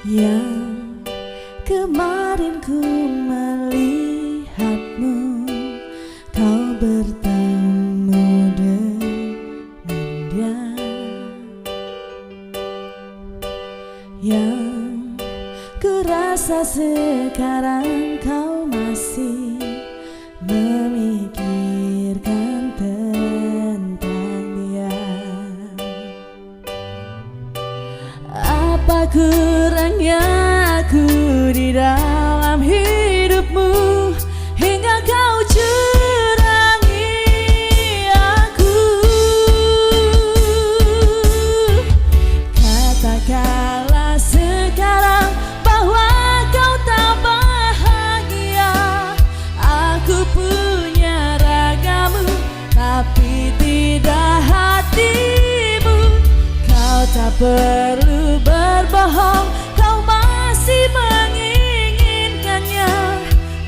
Yang kemarin ku melihatmu, kau bertemu dengan dia. Yang ku rasa sekarang kau masih memikirkan tentang dia. Apa kurangnya aku di dalam hidupmu hingga kau curangi aku? Katakanlah sekarang bahwa kau tak bahagia. Aku punya ragamu tapi tidak hatimu. Kau tak perlu berbohong, kau masih menginginkannya.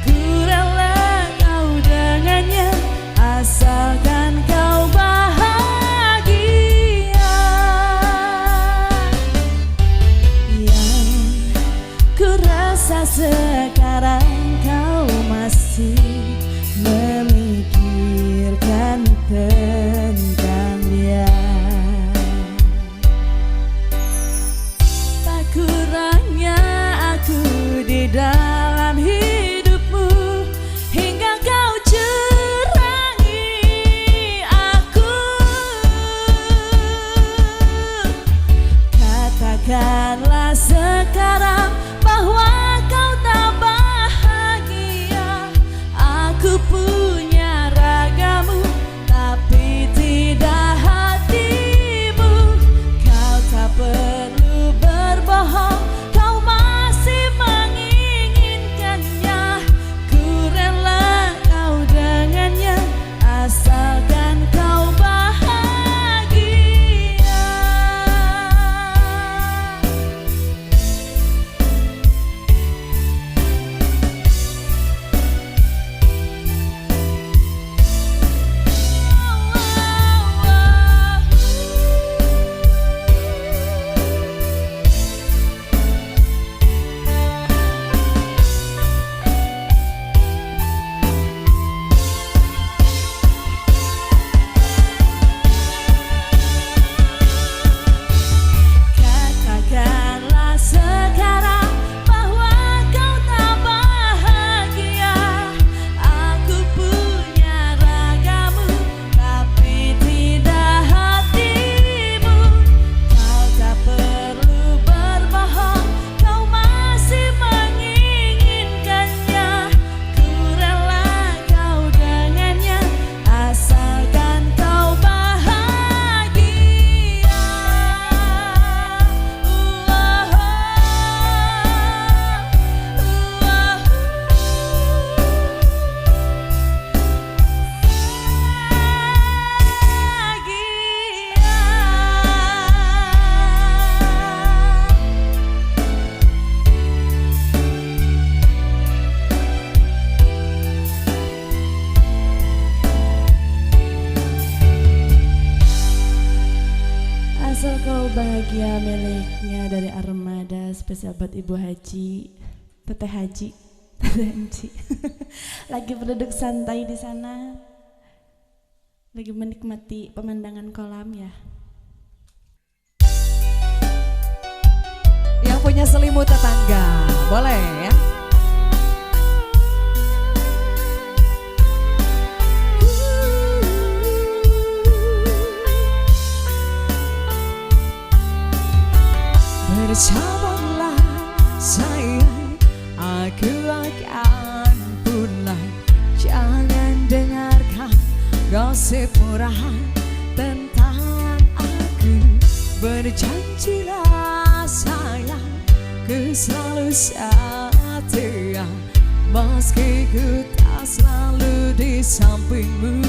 Ku rela kau dengannya, asalkan kau bahagia. Yang ku rasa sekarang kau masih memikirkan tentang dia. Kurangnya aku di dalam hidupmu hingga kau curangi aku. Katakanlah sekarang bahwa kau tak bahagia. Aku punya ragamu tapi tidak hatimu. Kau tak perlu berbohong, kau masih menginginkannya. Ku rela kau dengannya, asalkan kau bahagia. Katakanlah sekarang bahwa kau tak bahagia. Aku punya ragamu tapi tidak hatimu. Kau tak perlu berbohong, kau masih menginginkannya. Ku rela kau dengannya, asalkan kau bahagia. Asal kau bahagia miliknya dari Armada, spesial buat Ibu Haji, Teteh Haji, Teteh Haji. Lagi berduduk santai di sana, lagi menikmati pemandangan kolam ya. Yang punya selimut tetangga, boleh ya? Bersabarlah sayang, aku akan pulang. Jangan dengarkan gosip murahan tentang aku. Berjanjilah sayang, ku selalu setia, meski ku tak selalu di sampingmu.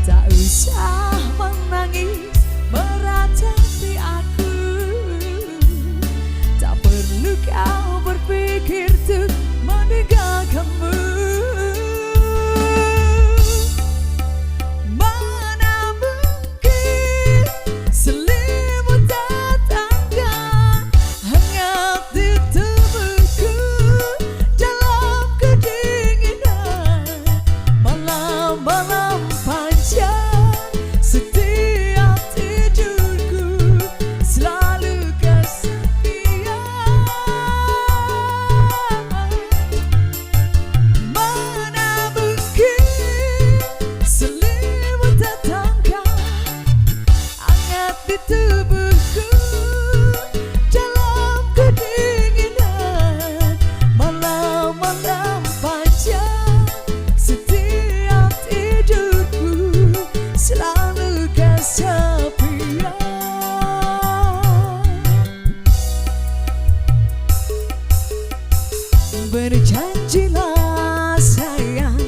Tak usah menangis meratapi aku, tak perlu kau berpikir untuk meninggalkanmu. Mana mungkin selimut tetangga Berjanjilah sayang,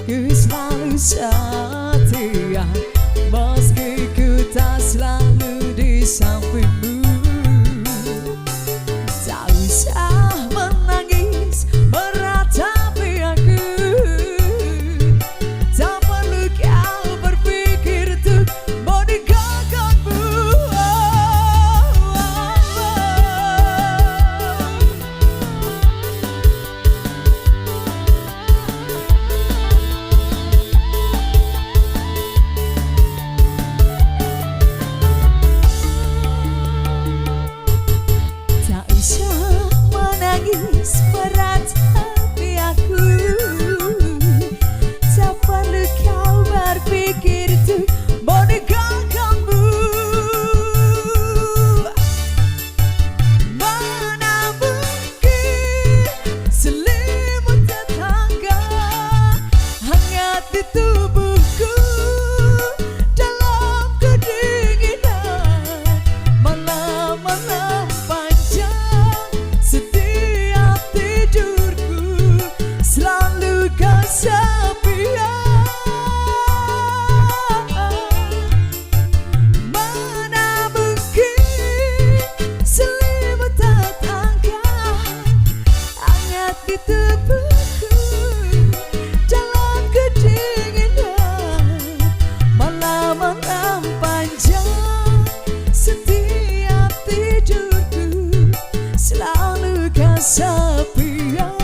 ku selalu setia, meski ku tak selalu di sampingmu. Tak usah menangis meratapi aku, tak perlu kau berpikir untuk meninggalkanmu. Meratapi aku, tak perlu kau berpikir untuk meninggalkanmu. Mana mungkin selimut tetangga hangat di tubuhku dalam kedinginan malam-malam panjang. Setiap tidurku selalu kesepian. Mana mungkin selimut tetangga hangat di tubuhku dalam kedinginan malam-malam panjang. Setiap tidurku selalu kesepian.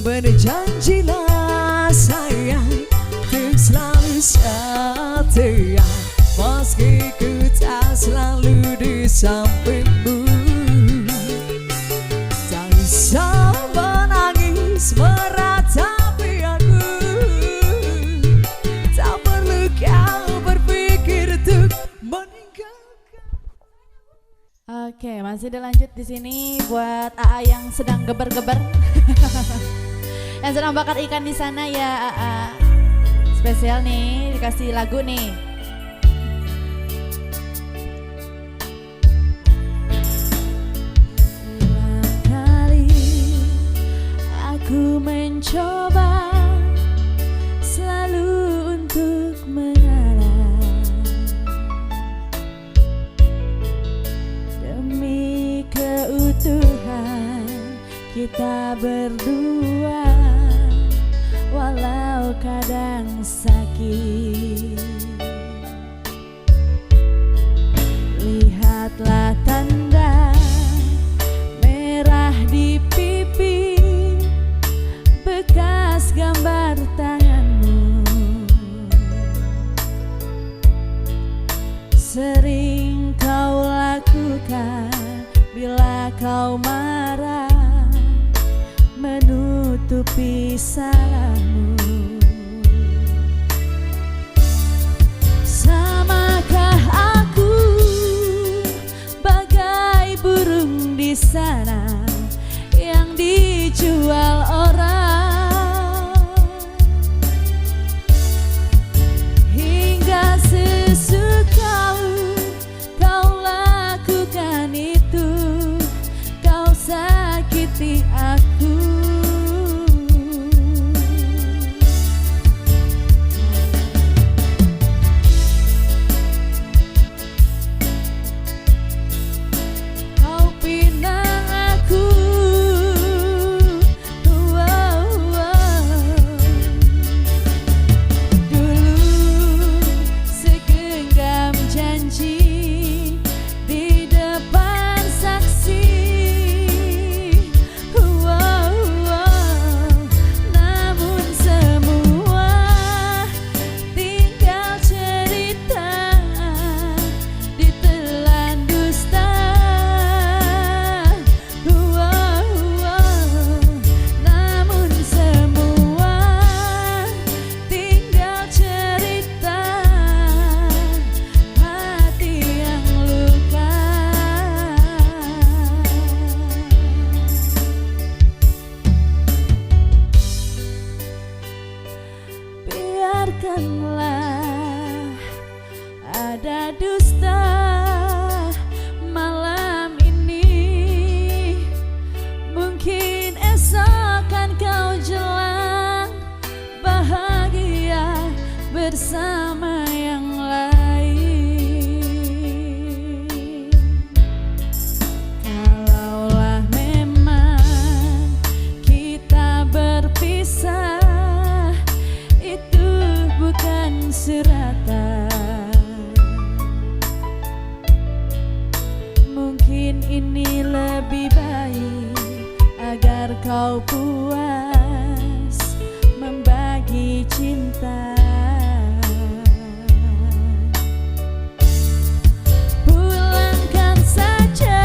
Berjanjilah sayang, untuk selalu setia, meski ku tak selalu di sampingmu. Tak usah menangis meratapi aku, tak perlu kau berpikir untuk meninggalkan. Oke, masih dilanjut di sini buat AA yang sedang geber-geber. Yang sedang bakar ikan di sana ya AA. Spesial nih, dikasih lagu nih. Ulang kali aku mencoba selalu untuk mengalah, demi keutuhan kita berdua, walau kadang sakit. Lihatlah tanda merah di pipi, bekas gambar tanganmu. Sering kau lakukan bila kau marah, menutupi salahmu. Samakah aku bagai burung di sana yang dijual orang, hingga sesukamu kau lakukan itu, kau sakiti aku. Kau pinang aku, mungkin ini lebih baik agar kau puas membagi cinta. Pulangkan saja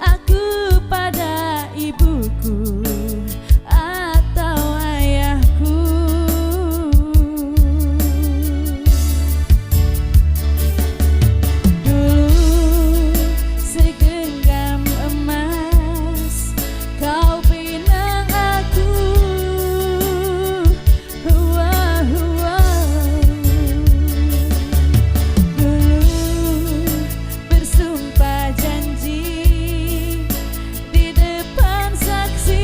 aku pada ibuku atau ayahku. Dulu segenggam emas kau pinang aku. Dulu bersumpah janji di depan saksi.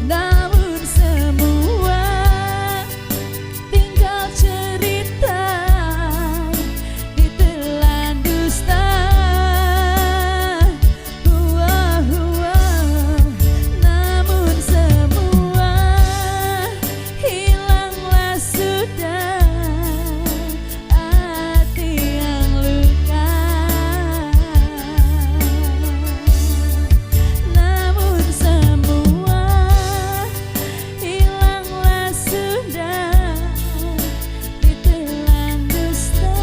Namun semua tinggal cerita ditelan dusta. Namun semua hilanglah sudah hati yang luka. Namun semua hilanglah sudah ditelan dusta.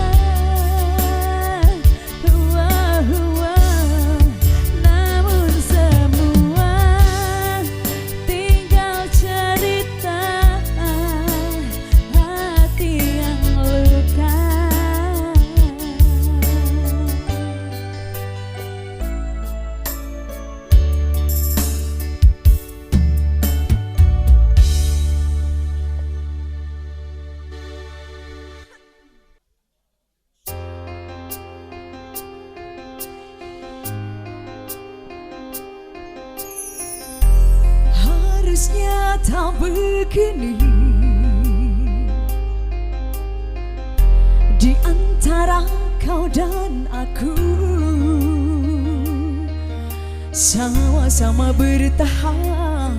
Namun semua tinggal cerita hati yang luka. Harusnya tak begini di antara kau dan aku, sama-sama bertahan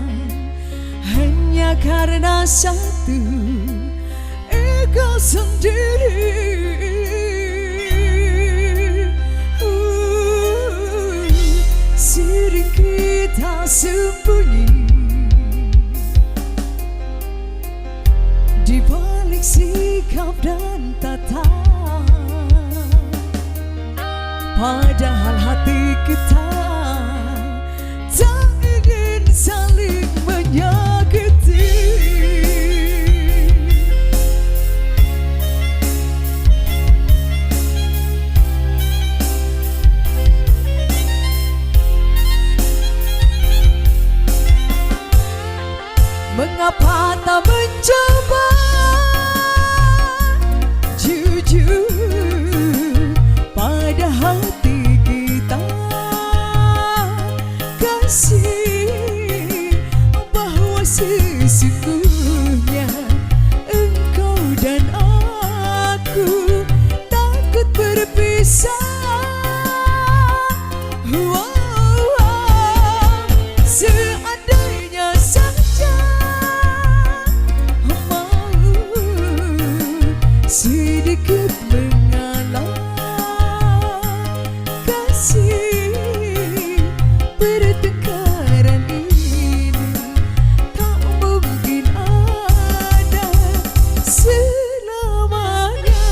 hanya karena satu ego sendiri. Sering kita sembunyi di balik sikap dan tata, padahal hati kita tak ingin saling menyakiti. Mengapa tak mencoba jujur pada hati kita, kasih bahwa sesungguhnya engkau dan aku takut berpisah. Seandainya saja sedikit mengalah, kasih pertengkaran ini tak mungkin ada selamanya.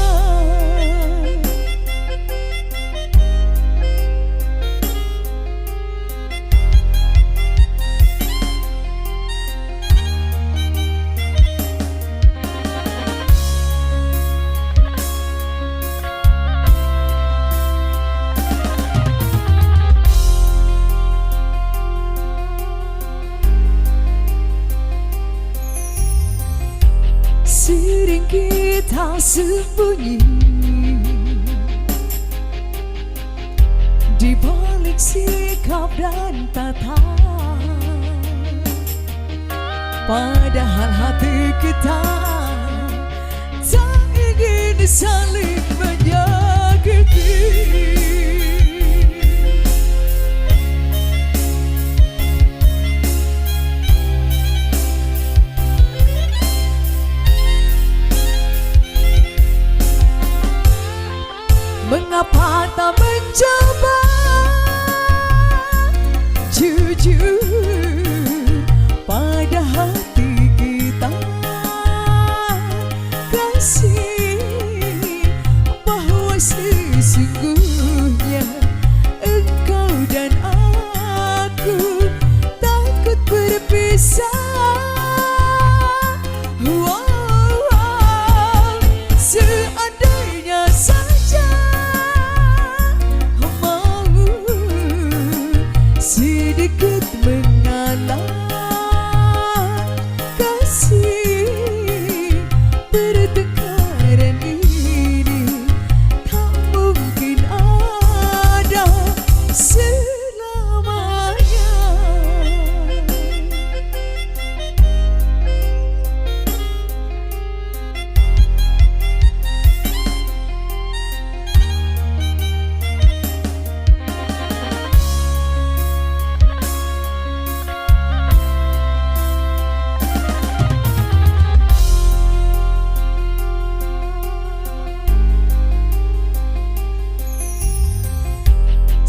Sering kita sembunyi di balik sikap dan tata, padahal hati kita tak ingin saling menyakiti. Mengapa tak mencoba jujur pada hati kita, kasih bahwa sesungguhnya engkau dan aku takut berpisah. Seandainya saja mau sedikit mengalah, kasih pertengkaran ini tak mungkin ada selamanya.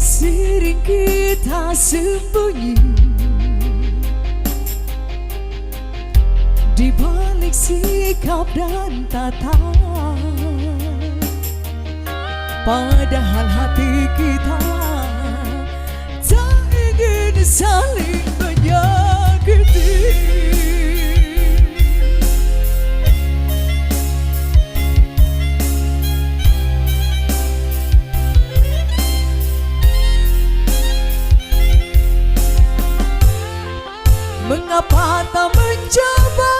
Sering kita sembunyi di balik sikap dan tata, padahal hati kita tak ingin saling menyakiti. Mengapa tak mencoba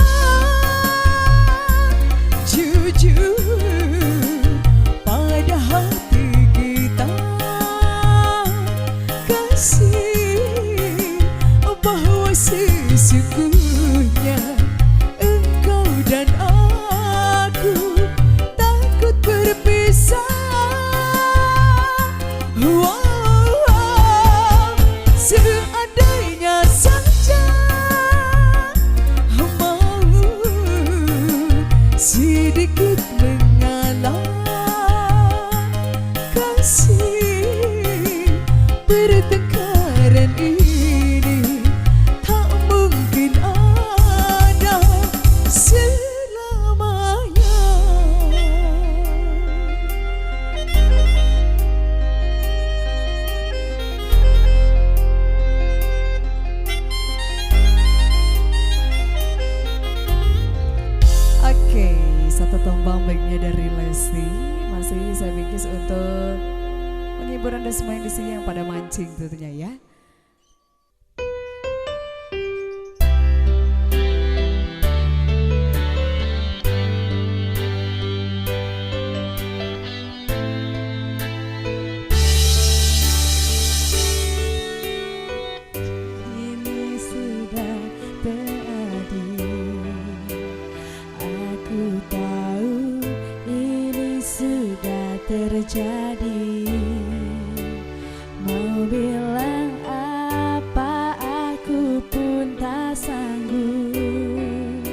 jujur pada hati kita, kasih bahwa sesungguhnya engkau dan aku takut berpisah. Seandainya saja sedikit mengalah, kasih pertengkaran ini tak mungkin ada selamanya. Oke, satu tombang baiknya dari Lesti masih saya bingkis untuk menghibur Anda semua yang di sini yang pada mancing tentunya ya. Ini sudah tak adil, aku tahu ini sudah terjadi. Mau bilang apa aku pun tak sanggup,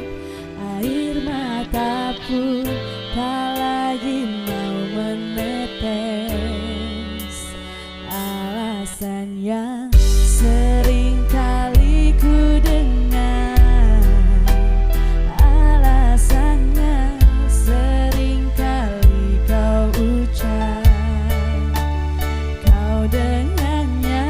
air mata pun tak lagi mau menetes. Alasan yang sering kali ku dengar, alasannya sering kali kau ucap, kau dengannya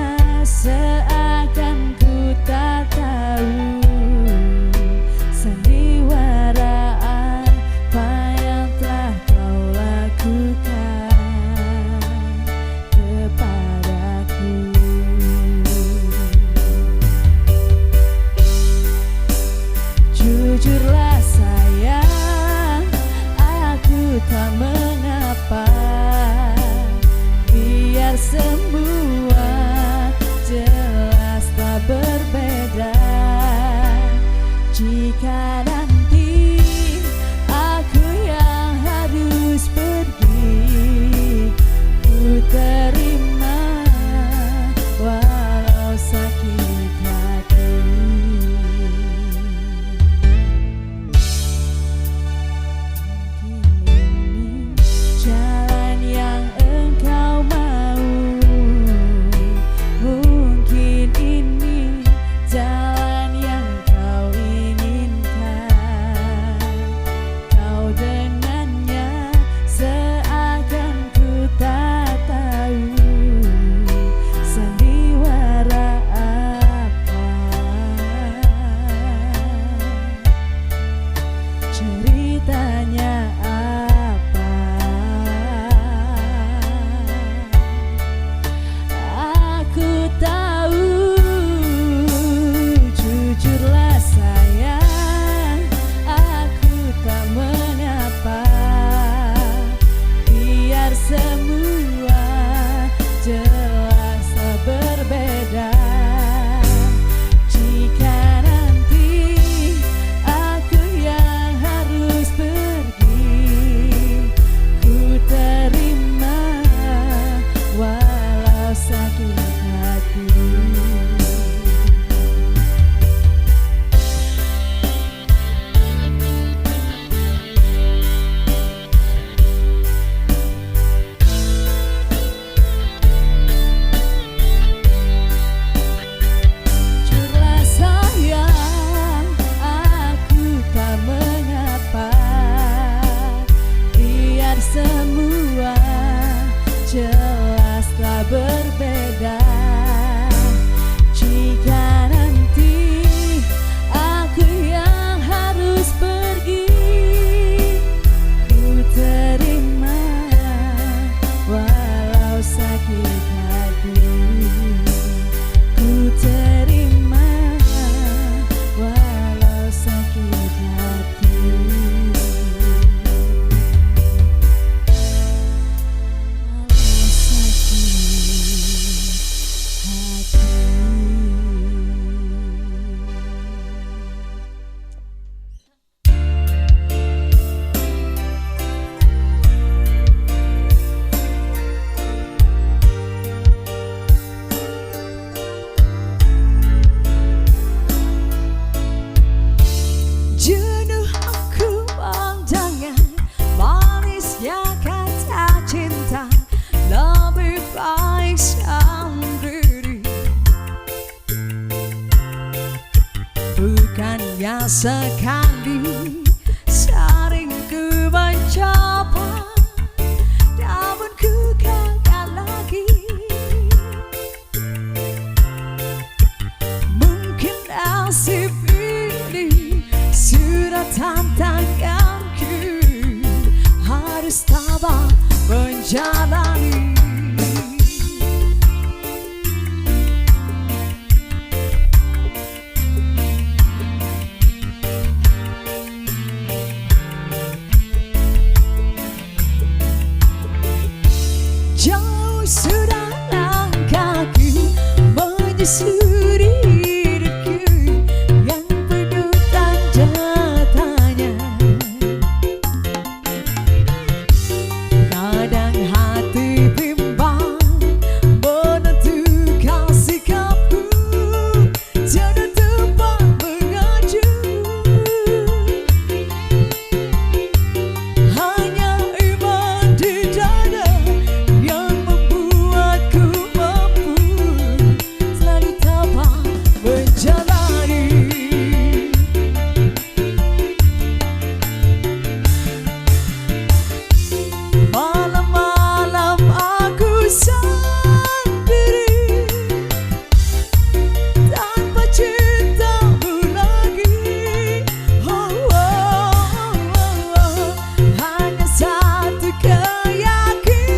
sekali sering ku mencoba, namun ku gagal lagi. Mungkin nasib ini sudah tantanganku, harus tabah menjalani. Jauh sudah langkahku menyusuri hidupku yang penuh tanda tanya. Kadang hati bimbang menentukan sikapku, tiada tempat mengacu. Hanya iman di dada yang membuatku mampu selalu tabah menjalani. Malam-malam aku sendiri tanpa cintamu lagi. Hanya satu keyakinanku,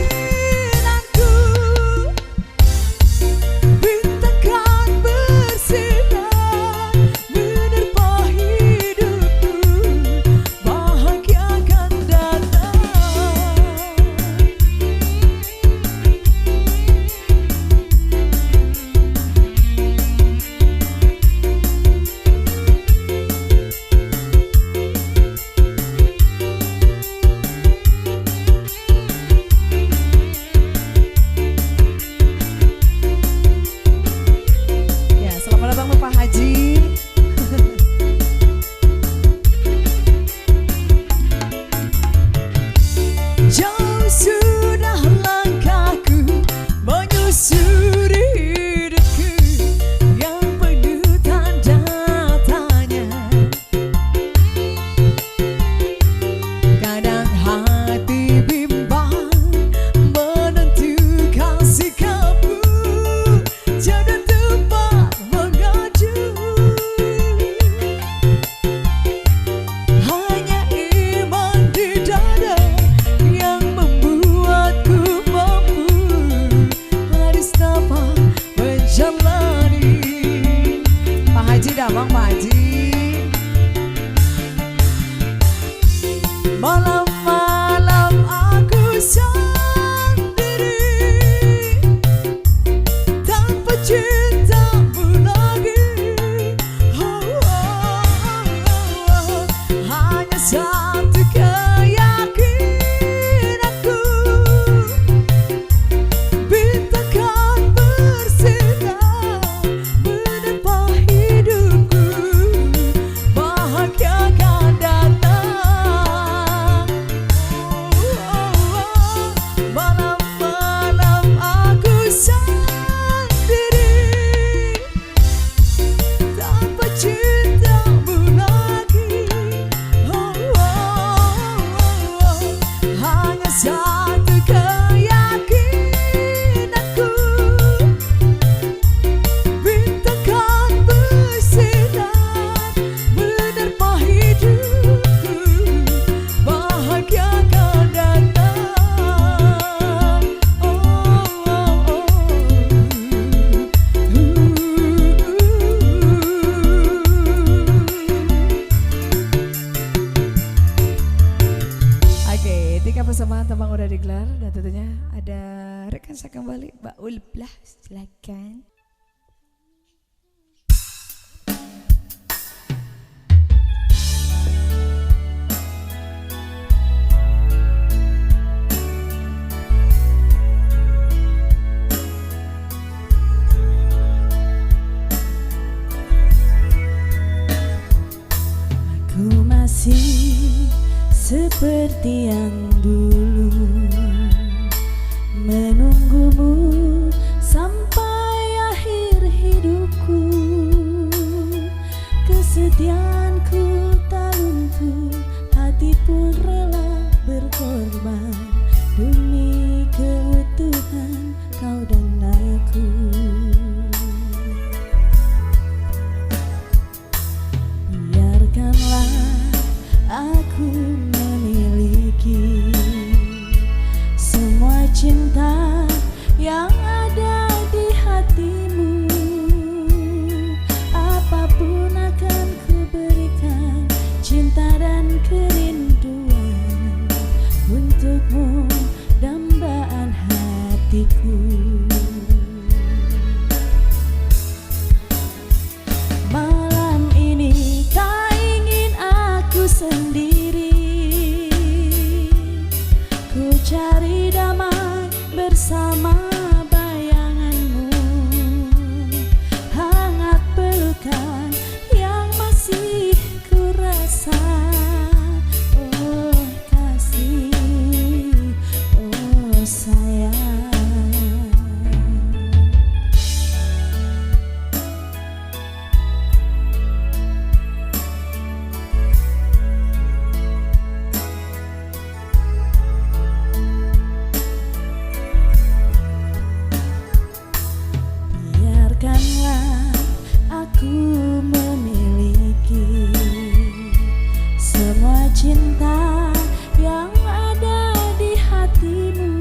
bintangkan bersinar menerpa hidupku, bahagia akan datang. Ya, selamat datang Bapak Haji. Jauh sudah langkahku menyusuri hidupku yang penuh tanda tanya. Kadang hati bimbang menentukan sikapku, tiada tempat mengacu. Hanya iman di dada yang membuatku mampu harus tabah menjalani. Pak Haji Damang, Pak Haji. Malam-malam aku sendiri tanpa cintamu lagi. Hanya satu keyakinanku, bintangkan bersinar menerpa hidupku, bahagia akan datang. Malam-malam aku sendiri tanpa cintamu lagi. Hanya satu keyakinanku, bintangkan bersinar menerpa hidupku, bahagia akan datang. Oke, tiga persembahan tembang udah digelar dan tentunya ada rekan saya kembali Mbak Ulblah, silakan. Aku masih seperti yang dulu menunggumu sampai akhir hidupku. Kesetiaanku cinta yang ada di hatimu. Apapun akan kuberikan, cinta dan kerinduan untukmu, dambaan hatiku. Malam ini tak ingin aku sendiri, ku cari damai bersama bayanganmu. Hangat pelukan yang masih ku rasa, oh kasih, oh sayang. Biarkanlah aku memiliki semua cinta yang ada di hatimu.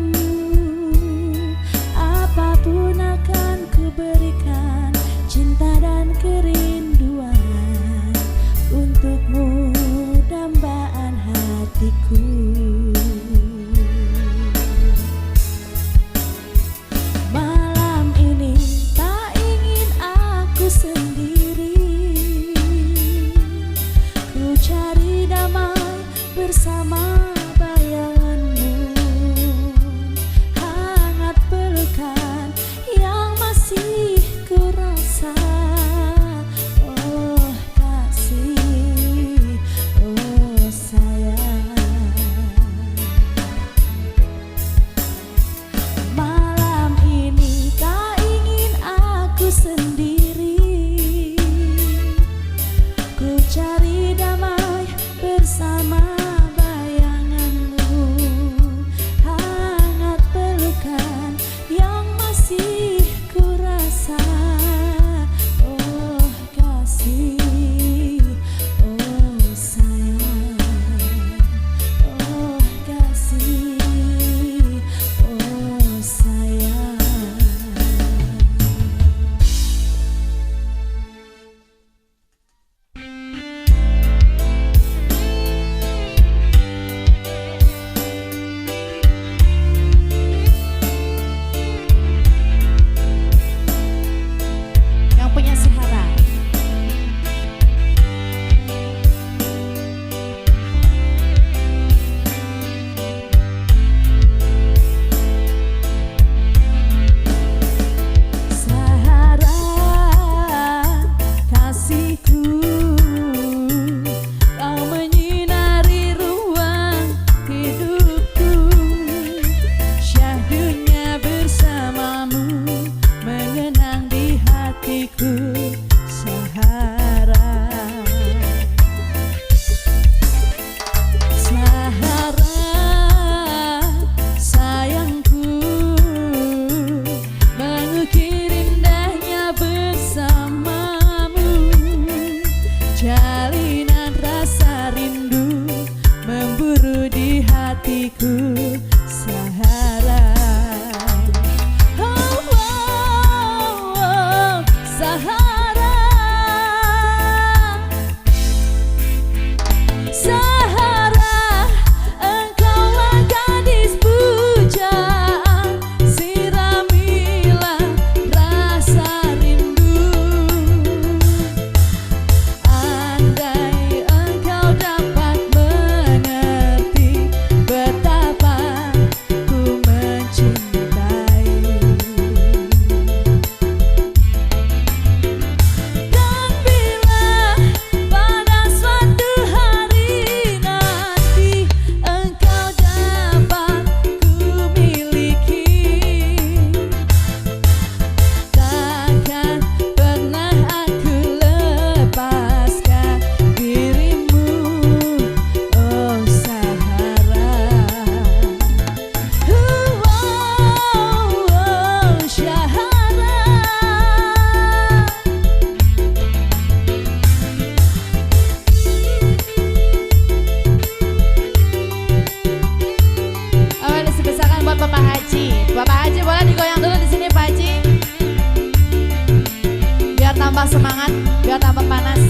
semangat biar tambah panas.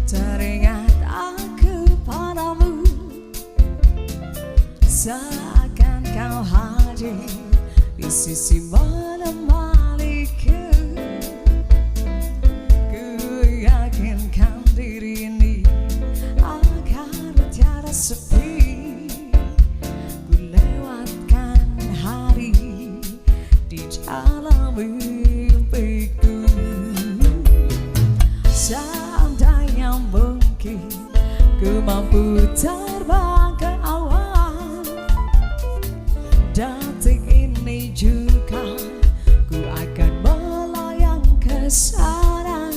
Teringat aku padamu, seakan kau hadir di sisi menemaniku. Ku yakinkan diri ini agar tiada sepi. Ku lewatkan hari di dalam mimpiku. Seandainya mungkin ku mampu terbang ke awan, detik ini juga ku akan melayang ke sana.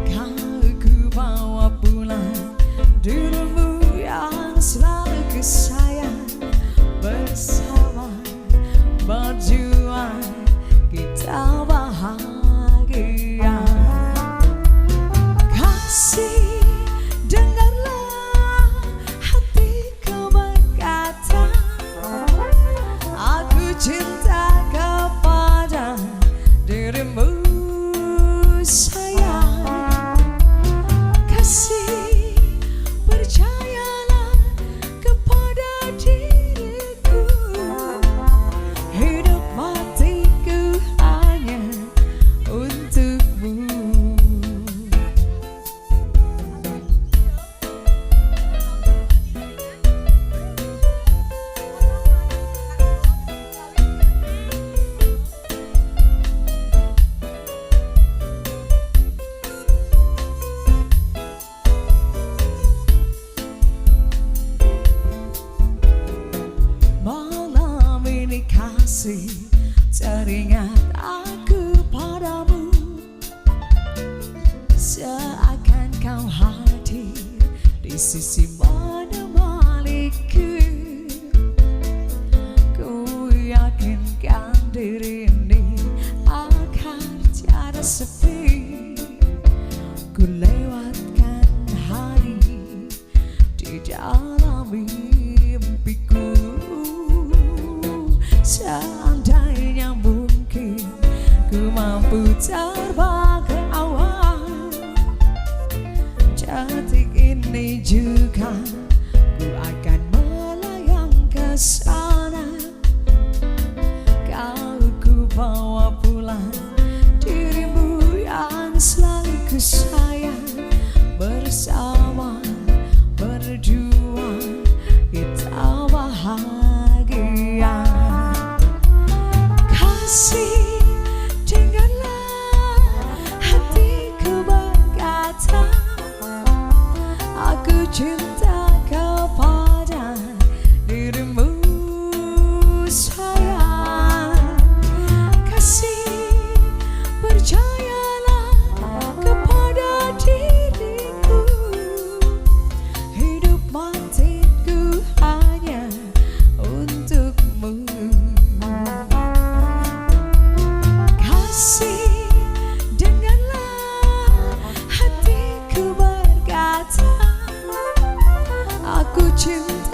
Kau ku bawa pulang dirimu yang selalu ku sayang. Bersama berjuang kita bahagia. Kasih, dengarlah hatiku berkata, aku cinta kepada dirimu sayang. Kasih, percayalah kepada diriku. Hidup matiku hanya untukmu. Malam ini kasih, teringat aku padamu, seakan kau hadir di sisi menemaniku. Ku yakinkan diri ini akan tiada sepi. Ku lewatkan hari di dalam mimpiku. Seandainya mungkin ku mampu terbang ke awan, cinta